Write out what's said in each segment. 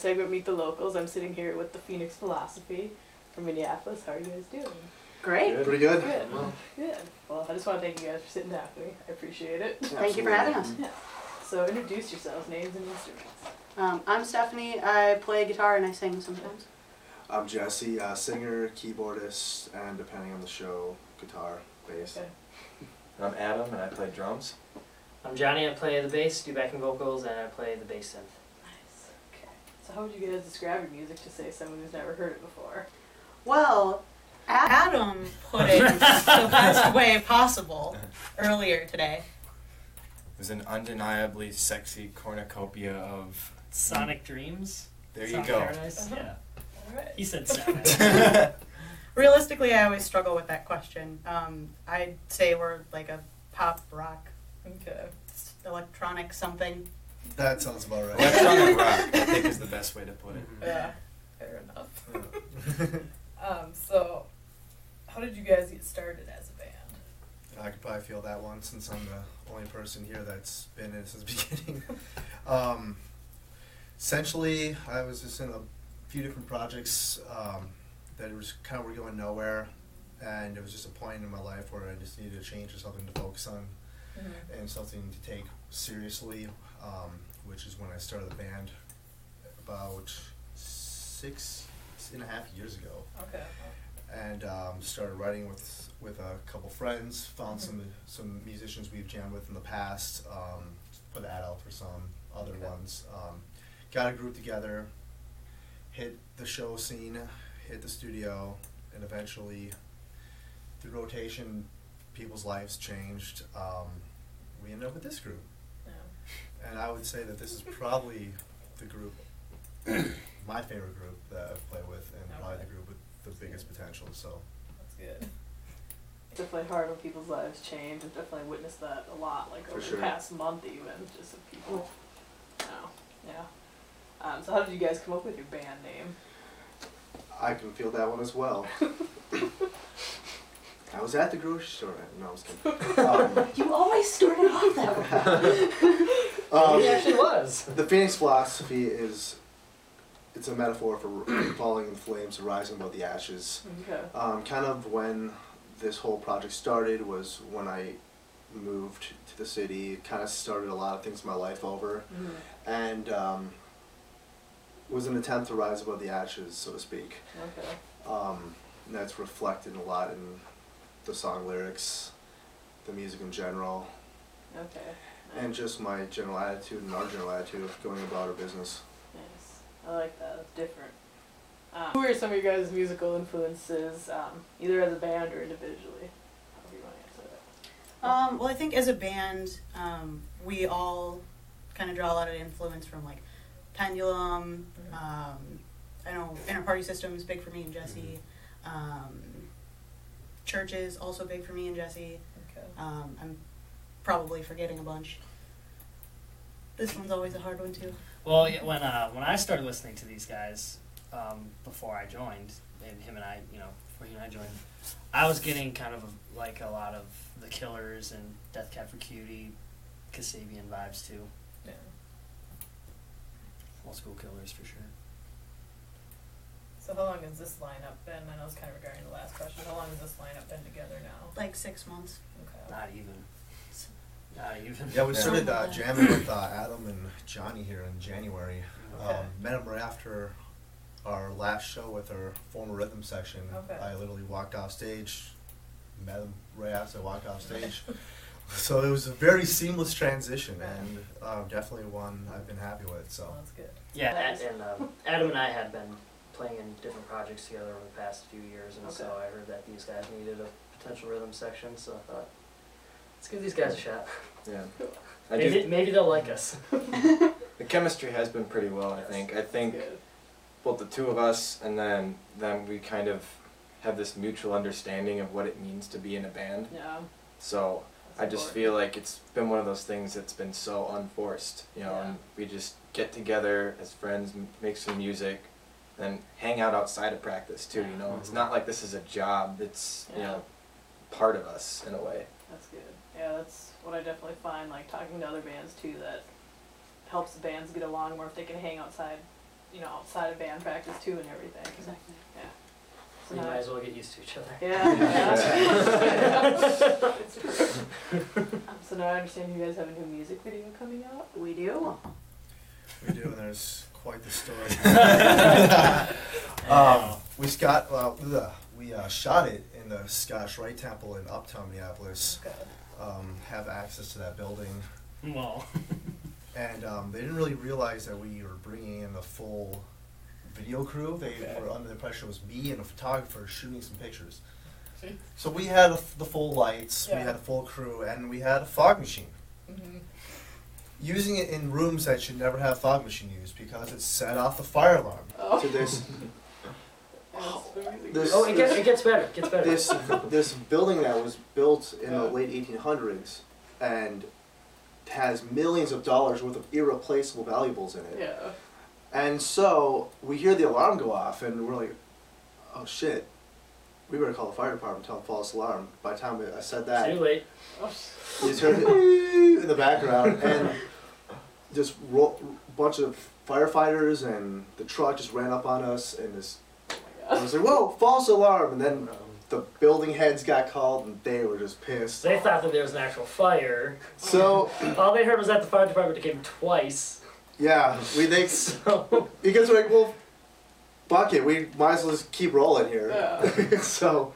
segment, Meet the Locals. I'm sitting here with the Phoenix Philosophy from Minneapolis. How are you guys doing? Great. Good. Pretty good. Good. Good. Well, I just want to thank you guys for sitting down with me. I appreciate it. Thank you for having us. Yeah. So introduce yourselves, names and instruments. I'm Stephanie. I play guitar and I sing sometimes. I'm Jesse, singer, keyboardist, and depending on the show, guitar, bass. Okay. I'm Adam, and I play drums. I'm Johnny, I play the bass, do backing vocals, and I play the bass synth. Nice. Okay. So how would you guys describe your music to say someone who's never heard it before? Well, Adam put it the best way possible earlier today. It was an undeniably sexy cornucopia of... Sonic Dreams? There you Sonic go. Paradise? Yeah. Alright. He said 7. Realistically, I always struggle with that question. I'd say we're like a pop rock, Okay. electronic something. That sounds about right. Electronic rock, I think, is the best way to put it. Yeah. Fair enough. So, how did you guys get started as a band? I could probably feel that one since I'm the only person here that's been in it since the beginning. Essentially, I was just in a few different projects that was kind of were going nowhere, and it was just a point in my life where I just needed a change or something to focus on, and something to take seriously, which is when I started the band about 6.5 years ago. Okay. And started writing with a couple friends, found some musicians we've jammed with in the past, put that out for some other ones. Got a group together, hit the show scene, hit the studio, and eventually through rotation, people's lives changed. We ended up with this group. Yeah. And I would say that this is probably the group, my favorite group that I've played with, and probably the group with the biggest potential, so. That's good. It's definitely hard when people's lives change. I've definitely witnessed that a lot, like over the past month even, just of people. Oh, yeah. So how did you guys come up with your band name? I can feel that one as well. I was at the grocery store. No, I was kidding. you always started off that way. He actually was. The Phoenix Philosophy is, it's a metaphor for falling in flames, rising above the ashes. Okay. Kind of when this whole project started was when I moved to the city, kind of started a lot of things in my life over, and was an attempt to rise above the ashes, so to speak. Okay. And that's reflected a lot in the song lyrics, the music in general, Okay. and just my general attitude and our general attitude of going about our business. Nice. I like that. It's different. Who are some of your guys' musical influences, either as a band or individually? However you want to answer that. Well, I think as a band, we all kind of draw a lot of influence from like Pendulum. I know Inner Party System is big for me and Jesse. Church is also big for me and Jesse. Okay. I'm probably forgetting a bunch. This one's always a hard one too. Well, yeah, when I started listening to these guys, before I joined, and him and I, before he and I joined, I was getting kind of like a lot of The Killers and Death Cab for Cutie, Kasabian vibes too. Yeah. Old school Killers for sure. So how long has this lineup been? I know it's kind of regarding the last question. How long has this lineup been together now? Like 6 months. Okay. Not even. Not even. Yeah, we started jamming with Adam and Johnny here in January. Okay. Met them right after our last show with our former rhythm section. Okay. I literally walked off stage, met them right after I walked off stage. So it was a very seamless transition, and definitely one I've been happy with. So. Well, that's good. Yeah, and Adam and I had been playing in different projects together over the past few years, and so I heard that these guys needed a potential rhythm section, so I thought, let's give these guys a shot. Yeah. Maybe they'll like us. The chemistry has been pretty well, I think. I think Good. both the two of us and then we kind of have this mutual understanding of what it means to be in a band. Yeah. So I just feel like it's been one of those things that's been so unforced, Yeah. and we just get together as friends, make some music, and hang out outside of practice too, It's not like this is a job, it's, part of us in a way. That's good. Yeah, that's what I definitely find, like, talking to other bands, too, that helps the bands get along more if they can hang outside you know, outside of band practice too and everything. Exactly. Yeah. So you might as well get used to each other. Yeah. It's true. So now I understand you guys have a new music video coming out. We do. We do, and there's quite the story. Wow. We shot it in the Scottish Rite Temple in Uptown Minneapolis. Have access to that building, Well. and they didn't really realize that we were bringing in the full video crew. They were under the impression it was me and a photographer shooting some pictures. See? So we had the full lights, we Yeah. had a full crew, and we had a fog machine. Mm-hmm. Using it in rooms that should never have fog machine used because it set off the fire alarm. Oh. So this This- Oh, it gets better. It gets better. this building that was built in the Yeah. late 1800s and has millions of dollars worth of irreplaceable valuables in it. Yeah. And so we hear the alarm go off and we're like, oh shit, we better call the fire department, tell them false alarm. By the time I said that, Too late. Oh, you just heard it in the background and just bunch of firefighters and the truck just ran up on us and this, I was like, whoa, false alarm, and then the building heads got called and they were just pissed. They thought that there was an actual fire. So, All they heard was that the fire department came twice. yeah, they, So because we're like, well, fuck it, we might as well just keep rolling here. Yeah. So,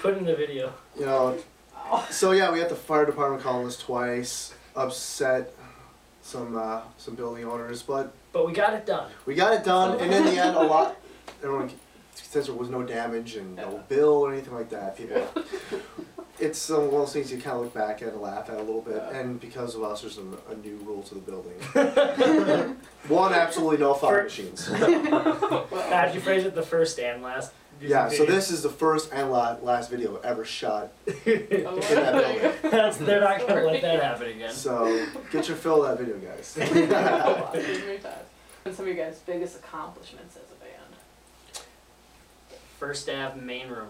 put in the video. you know, so yeah, we had the fire department calling us twice, upset some building owners, but But we got it done. we got it done, and in the end, everyone, since there was no damage and no Yeah. bill or anything like that, people, it's one of those things you kind of look back at and laugh at a little bit, Yeah. and because of us, there's a new rule to the building. One, absolutely no fog machines. How'd you phrase it? The first and last. music Yeah, so video? this is the first and last video ever shot Oh, in that building. They're not gonna let that happen again. So get your fill of that video, guys. What's some of your guys' biggest accomplishments as a band? First Ave main room.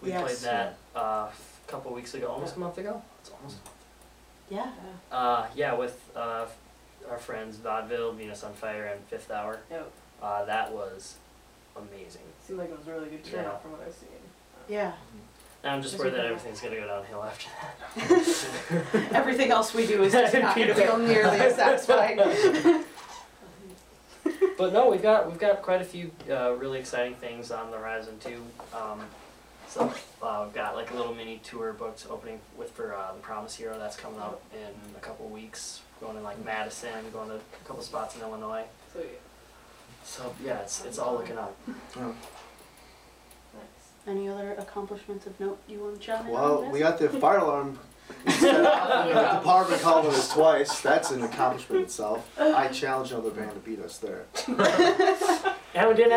We Yes. played that a couple weeks ago, almost a month ago. It's almost. Yeah. Yeah, with our friends Vaudeville, Venus on Fire, and Fifth Hour. Yep. That was amazing. Seemed like it was a really good turnout Yeah. from what I've seen. Yeah. And I'm just Is worried it that better? everything's gonna go downhill after that. Everything else we do is just not going to feel nearly as satisfying. But no, we've got quite a few really exciting things on the horizon too. So we've got like a little mini tour booked opening for the Promise Hero. That's coming up in a couple weeks. Going to like Madison, going to a couple spots in Illinois. So yeah. So yeah, it's all looking up. Yeah. Nice. Any other accomplishments of note you want to chat about? Well, we got the fire alarm set off. The department called on us twice. That's an accomplishment itself. I challenged another band to beat us there. And we didn't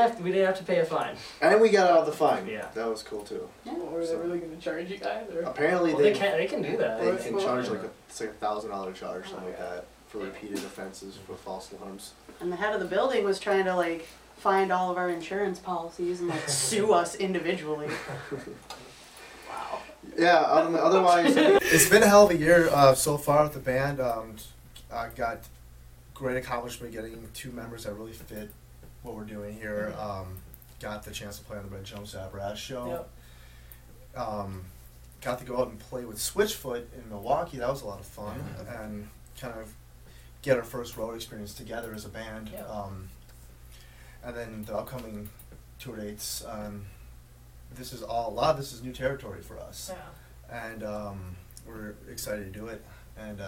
have to pay a fine. And we got out of the fine. Yeah. That was cool too. Or were they really going to charge you guys? Or? Apparently Well, they can do that. they can charge it's like $1,000 charge, something like Oh, yeah. that, for repeated offenses for false alarms. And the head of the building was trying to like find all of our insurance policies and like sue us individually. Wow. Yeah. Otherwise, It's been a hell of a year so far with the band. I got great accomplishment getting 2 members that really fit what we're doing here. Got the chance to play on the Red Jumps Apparatus show. Yep. Got to go out and play with Switchfoot in Milwaukee. That was a lot of fun, and kind of get our first road experience together as a band. Yeah. And then the upcoming tour dates. This is a lot of this is new territory for us. Yeah. And we're excited to do it. And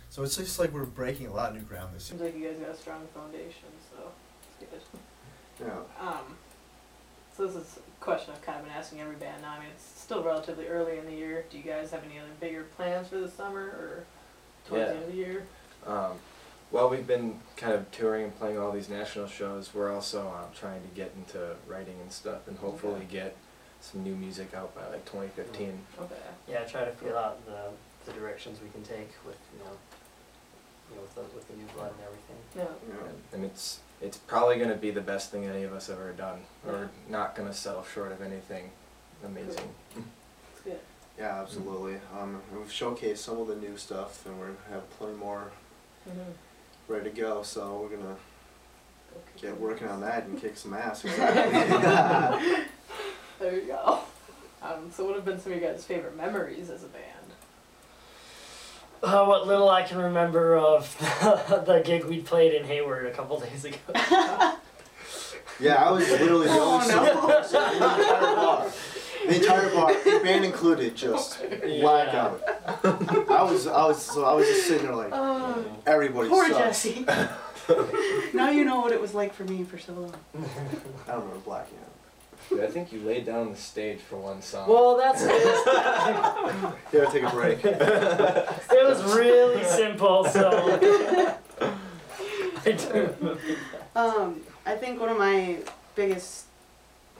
so it's just like we're breaking a lot of new ground this year. Seems like you guys got a strong foundation, so it's good. yeah. So this is a question I've kind of been asking every band now. I mean, it's still relatively early in the year. Do you guys have any other bigger plans for the summer or towards the end of the year? Well, we've been kind of touring and playing all these national shows. We're also trying to get into writing and stuff, and hopefully get some new music out by like 2015. Okay. Yeah, try to feel out the directions we can take with with the new blood and everything. Yeah. Yeah. And it's probably going to be the best thing any of us ever done. We're not going to settle short of anything amazing. It's good. Yeah, absolutely. We've showcased some of the new stuff, and we have plenty more Mm-hmm. ready to go. So we're gonna get working on that and kick some ass. There you go. So what have been some of your guys' favorite memories as a band? What little I can remember of the gig we played in Hayward a couple days ago. Yeah, I was literally the only person in the entire bar. The entire bar, band included, just blackout. I was just sitting there like, everybody Poor sucks. Jesse. Now you know what it was like for me for so long. I don't remember blacking out. Dude, I think you laid down on the stage for one song. Well, that's it. Yeah, take a break. It was really simple, so. I think one of my biggest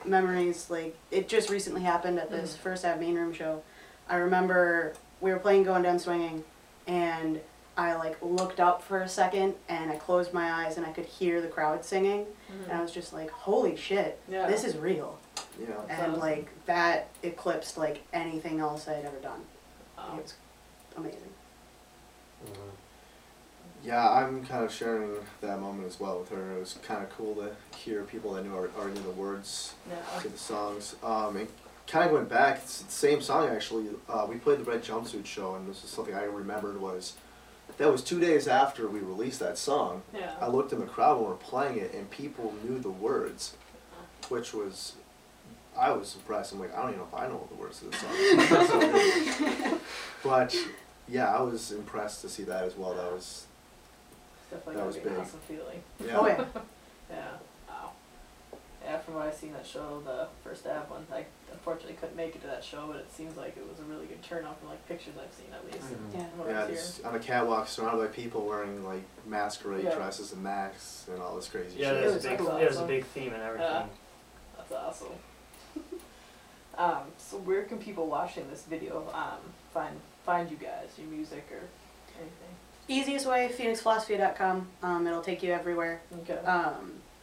memories, like, it just recently happened at this first Ave Main Room show. I remember we were playing Going Down Swinging, and I, like, looked up for a second, and I closed my eyes, and I could hear the crowd singing, and I was just like, holy shit, this is real. Yeah. And, like, that eclipsed, like, anything else I had ever done. It was amazing. Yeah, I'm kind of sharing that moment as well with her. It was kind of cool to hear people that already knew the words to the songs. And kind of going back, it's the same song actually. We played the Red Jumpsuit show, and this is something I remembered was that was 2 days after we released that song. Yeah. I looked in the crowd when we were playing it, and people knew the words, which was, I was surprised. I'm like, I don't even know if I know what the words to the song. But yeah, I was impressed to see that as well. That was. Definitely That was gotta be an big. awesome feeling. Yeah. Oh yeah. Yeah. Wow. Yeah, from what I seen that show, the first Ave one, I unfortunately couldn't make it to that show, but it seems like it was a really good turnout from like pictures I've seen at least. Yeah. And what I Yeah, was just on the catwalk, surrounded by people wearing like masquerade Yeah. dresses and masks and all this crazy Yeah, shit. there's a was big, cool. there's a big theme and everything. Yeah. That's awesome. So where can people watching this video find you guys, your music or anything? Easiest way, phoenixphilosophy.com. It'll take you everywhere. Okay.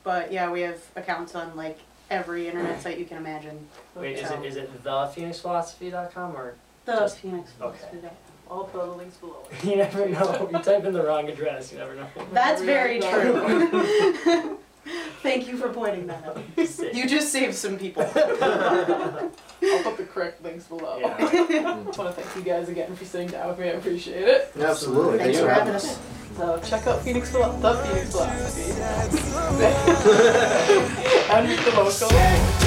But yeah, we have accounts on like every internet site you can imagine. Wait, So- is it thephoenixphilosophy.com or? The Just- phoenixphilosophy.com. I'll put the links below. You never know. You type in the wrong address, you never know. That's very true. true. Thank you for pointing that out. Sick. You just saved some people. I'll put the correct links below. Yeah. I want to thank you guys again for sitting down with me. I appreciate it. Absolutely. Thanks for having us. So check out the Phoenix Philosophy. And the vocal.